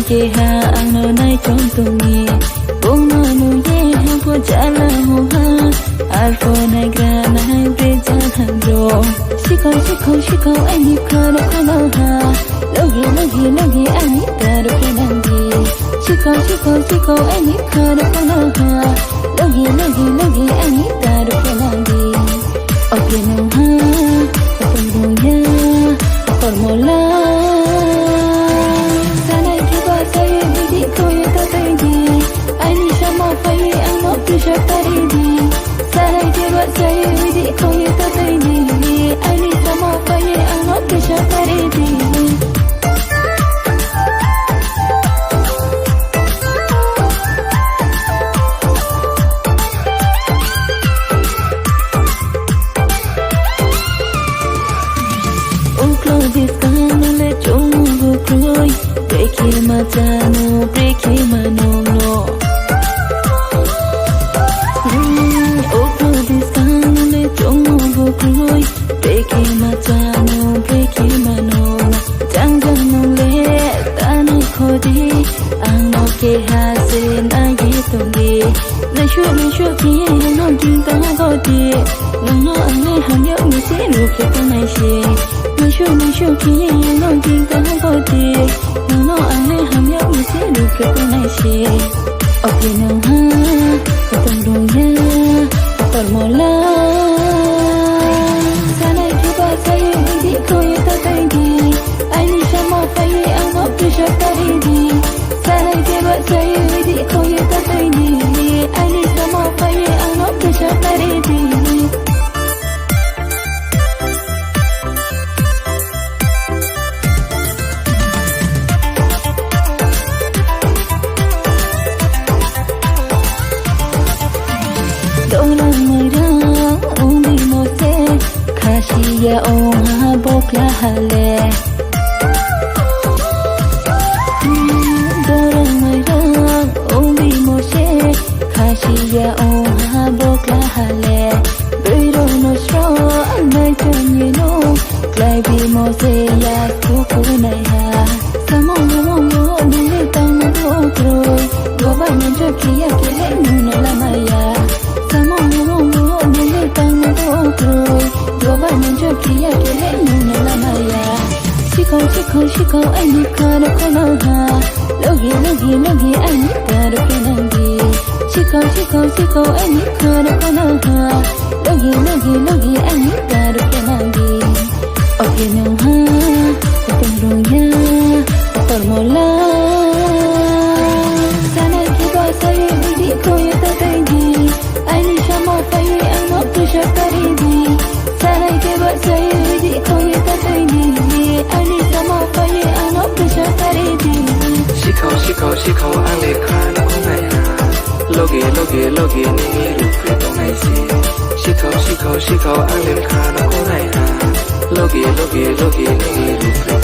ke ha ang no nai chong tungi bong no nu ye ha po chala ho ha alfo nai gra nai be ja han ro shiko ai ni khana khana ha logi ai ni ta ro ke nang di shiko ai ni khana khana ha logi ai ni ta ro ke nang di okay no ha apun ro ya apun mola Kisha taridi, sarai ke buat saya di kau ye tak taridi. Ani sama kaya anak kisha taridi. Ungklo diskan le chungu kroi, breki macano, breki manono. Breki mano jang nong le tanu khodi ang no ke ha se na ye tongi na shu ki no jing ta go ti no ang le ham yo mi se lu ke ta nai she na shu ki no jing ta go ti no ang le ham yo mi se lu ke ta nai she okay no ha tong dong ya par mola Kisha taridi, sarai ke buat saya di kau ye tak taridi. Ani sama kaya anak kisha taridi. Dolang merang umi mote, kasih ya oma bokla hale. Ya oh bokla hale biro no stro na chanye no klai bi mo se ya ku nai ha samo mo ni tang mo kro go ba ni jo ki ya ke le nu na la ma ya samo mo ni tang mo kro go ba ni jo ki ya ke le nu na la ma ya shiko ai ni khana khana ha logi ai ni ta ro ke nang di Shiko ai ni khana khana ha logi ai ni ta ro ke nang di okay no ha apun ro ya apun mola sana ke ba saya di kau ye ta taridi ai ni sama kaya anak kisha taridi sana ke ba saya di kau ye ta taridi ai ni sama kaya anak kisha taridi shiko ang le khana khana ha Logi ni lukre to nai si shiko ang le khana ko nai ha Logi ni lukre